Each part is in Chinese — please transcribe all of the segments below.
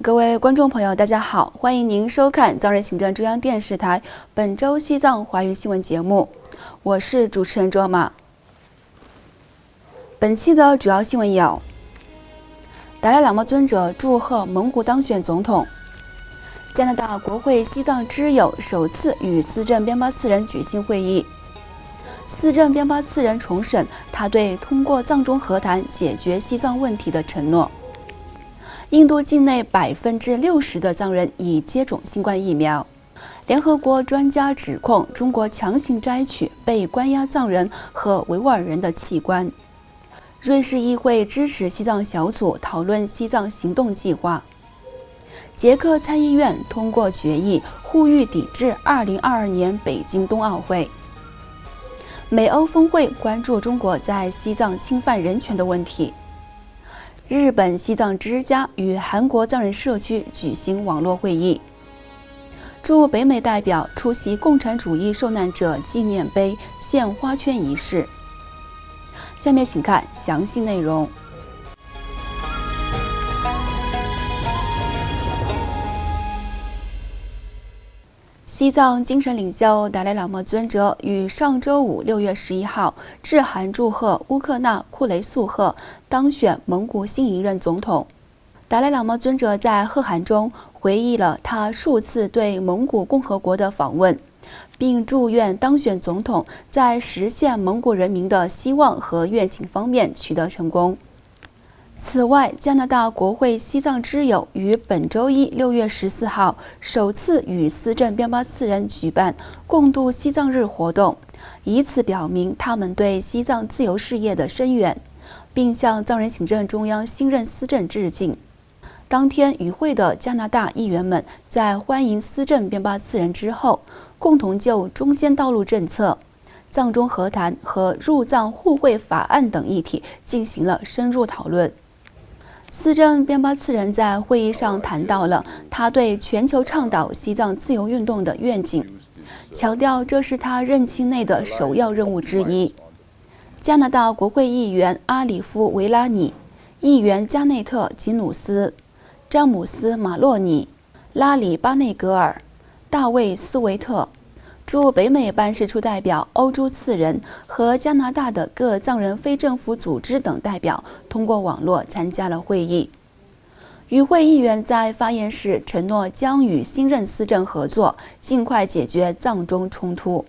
各位观众朋友，大家好，欢迎您收看藏人行政中央电视台本周西藏华语新闻节目，我是主持人卓玛。本期的主要新闻有：达赖喇嘛尊者祝贺蒙古当选总统；加拿大国会西藏之友首次与司政边巴次仁举行会议；司政边巴次仁重申他对通过藏中和谈解决西藏问题的承诺。印度境内60%的藏人已接种新冠疫苗。联合国专家指控中国强行摘取被关押藏人和维吾尔人的器官。瑞士议会支持西藏小组讨论西藏行动计划。捷克参议院通过决议，呼吁抵制2022年北京冬奥会。美欧峰会关注中国在西藏侵犯人权的问题。日本西藏之家与韩国藏人社区举行网络会议。驻北美代表出席共产主义受难者纪念碑献花圈仪式。下面请看详细内容。西藏精神领袖达赖喇嘛尊者于上周五6月11号致函祝贺乌克纳库雷素赫当选蒙古新一任总统。达赖喇嘛尊者在贺函中回忆了他数次对蒙古共和国的访问，并祝愿当选总统在实现蒙古人民的希望和愿景方面取得成功。此外，加拿大国会西藏之友于本周一6月14号首次与司政边巴次仁举办共度西藏日活动，以此表明他们对西藏自由事业的深远，并向藏人行政中央新任司政致敬。当天与会的加拿大议员们在欢迎司政边巴次仁之后，共同就中间道路政策、藏中和谈和入藏互惠法案等议题进行了深入讨论。司政边巴次仁在会议上谈到了他对全球倡导西藏自由运动的愿景，强调这是他任期内的首要任务之一。加拿大国会议员阿里夫·维拉尼、议员加内特·吉努斯、詹姆斯·马洛尼、拉里·巴内格尔、大卫·斯维特、驻北美办事处代表欧朱次仁和加拿大的各藏人非政府组织等代表通过网络参加了会议。与会议员在发言时承诺将与新任司政合作，尽快解决藏中冲突。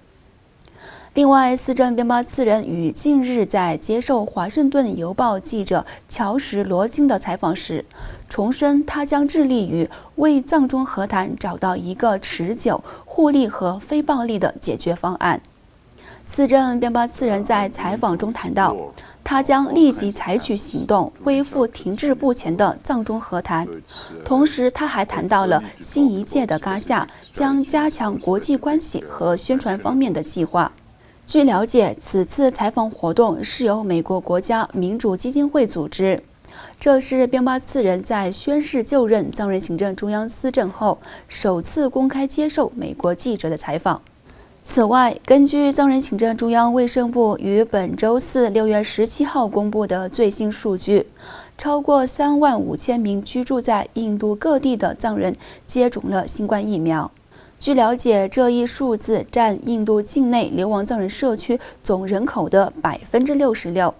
另外，司政边巴次仁于近日在接受《华盛顿邮报》记者乔什·罗金的采访时，重申他将致力于为藏中和谈找到一个持久、互利和非暴力的解决方案。司政边巴次仁在采访中谈到，他将立即采取行动恢复停滞不前的藏中和谈。同时，他还谈到了新一届的嘎夏将加强国际关系和宣传方面的计划。据了解，此次采访活动是由美国国家民主基金会组织。这是边巴次仁在宣誓就任藏人行政中央司政后首次公开接受美国记者的采访。此外，根据藏人行政中央卫生部于本周四6月17号公布的最新数据，超过3万5千名居住在印度各地的藏人接种了新冠疫苗。据了解，这一数字占印度境内流亡藏人社区总人口的66%，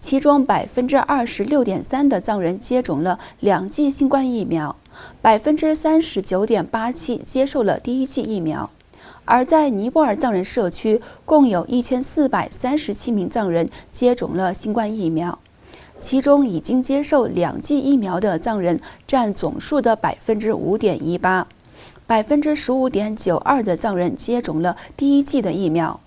其中26.3%的藏人接种了2剂新冠疫苗，39.87%接受了第1剂疫苗。而在尼泊尔藏人社区，共有1437名藏人接种了新冠疫苗，其中已经接受2剂疫苗的藏人占总数的5.18%。15.92%的藏人接种了第1剂的疫苗。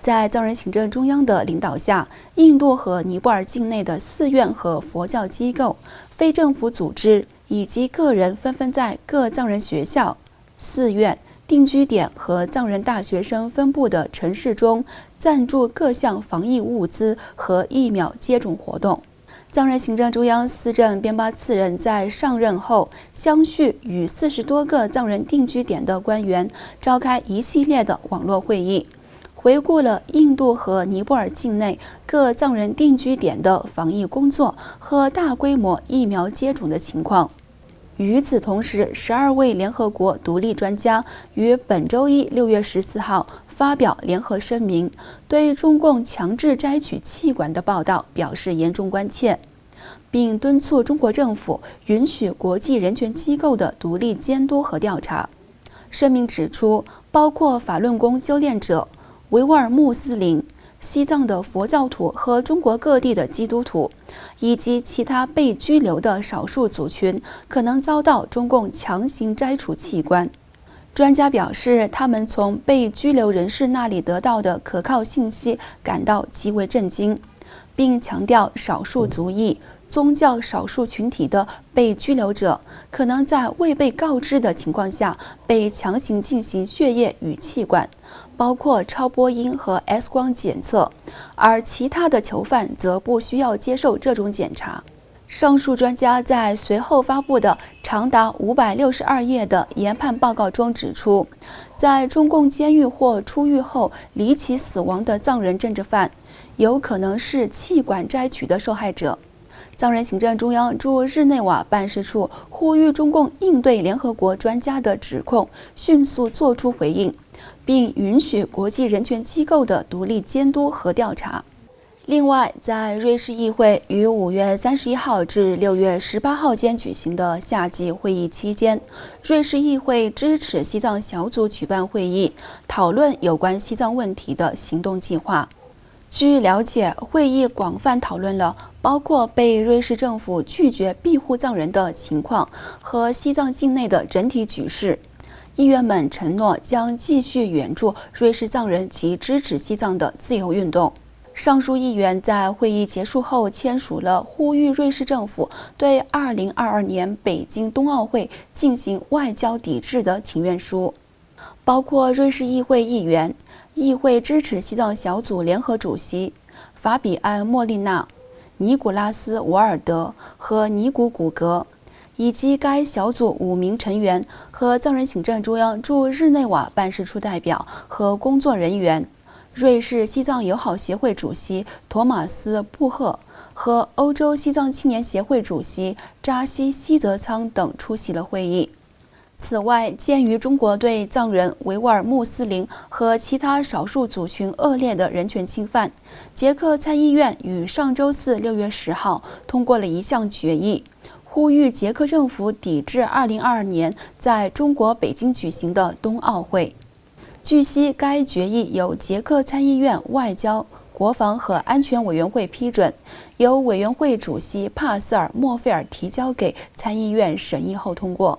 在藏人行政中央的领导下，印度和尼泊尔境内的寺院和佛教机构、非政府组织以及个人纷纷在各藏人学校、寺院、定居点和藏人大学生分布的城市中赞助各项防疫物资和疫苗接种活动。藏人行政中央司政边巴次仁在上任后，相续与40多个藏人定居点的官员召开一系列的网络会议，回顾了印度和尼泊尔境内各藏人定居点的防疫工作和大规模疫苗接种的情况。与此同时，12位联合国独立专家于本周一6月14号发表联合声明，对中共强制摘取气管的报道表示严重关切，并敦促中国政府允许国际人权机构的独立监督和调查。声明指出，包括法轮功修炼者、维吾尔穆斯林、西藏的佛教徒和中国各地的基督徒，以及其他被拘留的少数族群，可能遭到中共强行摘除器官。专家表示，他们从被拘留人士那里得到的可靠信息感到极为震惊，并强调少数族裔、宗教少数群体的被拘留者可能在未被告知的情况下被强行进行血液与气管，包括超波音和 X 光检测，而其他的囚犯则不需要接受这种检查。上述专家在随后发布的长达562页的研判报告中指出，在中共监狱或出狱后离奇死亡的藏人政治犯，有可能是气管摘取的受害者。藏人行政中央驻日内瓦办事处呼吁中共应对联合国专家的指控迅速作出回应，并允许国际人权机构的独立监督和调查。另外，在瑞士议会于5月31号至6月18号间举行的夏季会议期间，瑞士议会支持西藏小组举办会议，讨论有关西藏问题的行动计划。据了解，会议广泛讨论了包括被瑞士政府拒绝庇护藏人的情况和西藏境内的整体局势。议员们承诺将继续援助瑞士藏人及支持西藏的自由运动。上述议员在会议结束后签署了呼吁瑞士政府对2022年北京冬奥会进行外交抵制的请愿书，包括瑞士议会议员、议会支持西藏小组联合主席法比安·莫利纳、尼古拉斯·瓦尔德和尼古古格，以及该小组5名成员和藏人行政中央驻日内瓦办事处代表和工作人员。瑞士西藏友好协会主席托马斯·布赫和欧洲西藏青年协会主席扎西·西泽仓等出席了会议。此外，鉴于中国对藏人、维吾尔穆斯林和其他少数族群恶劣的人权侵犯，捷克参议院于上周四6月10号通过了一项决议，呼吁捷克政府抵制2022年在中国北京举行的冬奥会。据悉，该决议由捷克参议院外交、国防和安全委员会批准，由委员会主席帕斯尔·莫费尔提交给参议院审议后通过。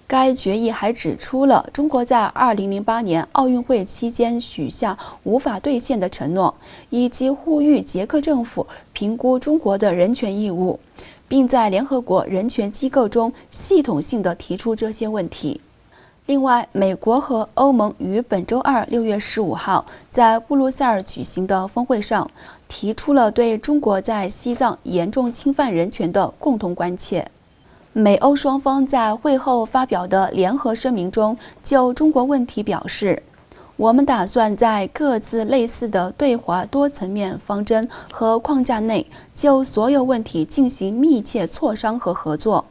该决议还指出了中国在2008年奥运会期间许下无法兑现的承诺，以及呼吁捷克政府评估中国的人权义务，并在联合国人权机构中系统性地提出这些问题。另外，美国和欧盟于本周二6月15号在布鲁塞尔举行的峰会上，提出了对中国在西藏严重侵犯人权的共同关切。美欧双方在会后发表的联合声明中，就中国问题表示，我们打算在各自类似的对华多层面方针和框架内，就所有问题进行密切磋商和合作，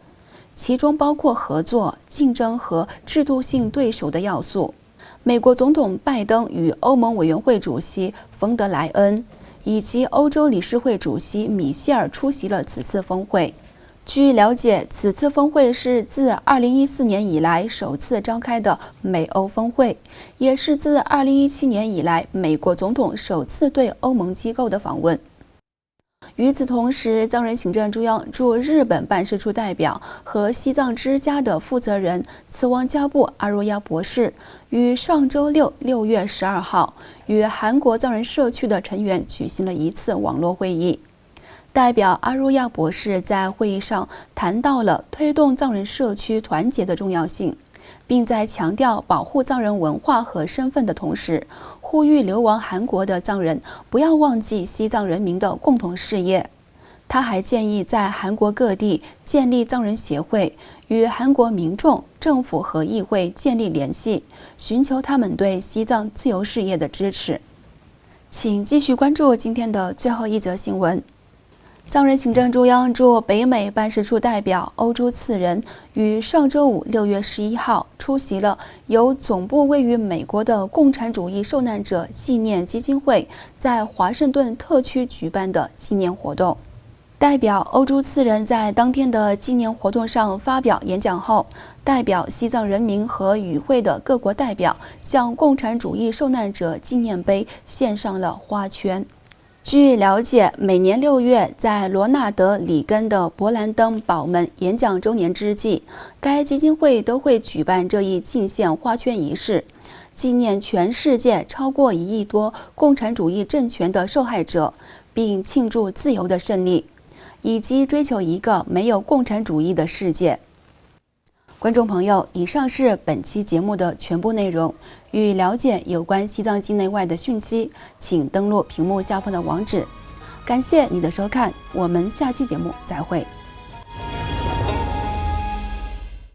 其中包括合作、竞争和制度性对手的要素。美国总统拜登与欧盟委员会主席冯德莱恩以及欧洲理事会主席米歇尔出席了此次峰会。据了解，此次峰会是自2014年以来首次召开的美欧峰会，也是自2017年以来美国总统首次对欧盟机构的访问。与此同时，藏人行政中央驻日本办事处代表和西藏之家的负责人茨旺加布阿若亚博士于上周六6月12号与韩国藏人社区的成员举行了一次网络会议。代表阿若亚博士在会议上谈到了推动藏人社区团结的重要性，并在强调保护藏人文化和身份的同时，呼吁流亡韩国的藏人不要忘记西藏人民的共同事业。他还建议在韩国各地建立藏人协会，与韩国民众、政府和议会建立联系，寻求他们对西藏自由事业的支持。请继续关注今天的最后一则新闻。藏人行政中央驻北美办事处代表欧洲次人于上周五6月11号出席了由总部位于美国的共产主义受难者纪念基金会在华盛顿特区举办的纪念活动。代表欧洲次人在当天的纪念活动上发表演讲后，代表西藏人民和与会的各国代表向共产主义受难者纪念碑献上了花圈。据了解，每年6月，在罗纳德·里根的勃兰登堡门演讲周年之际，该基金会都会举办这一敬献花圈仪式，纪念全世界超过1亿多共产主义政权的受害者，并庆祝自由的胜利，以及追求一个没有共产主义的世界。观众朋友，以上是本期节目的全部内容。欲了解有关西藏境内外的讯息，请登录屏幕下方的网址。感谢你的收看，我们下期节目再会。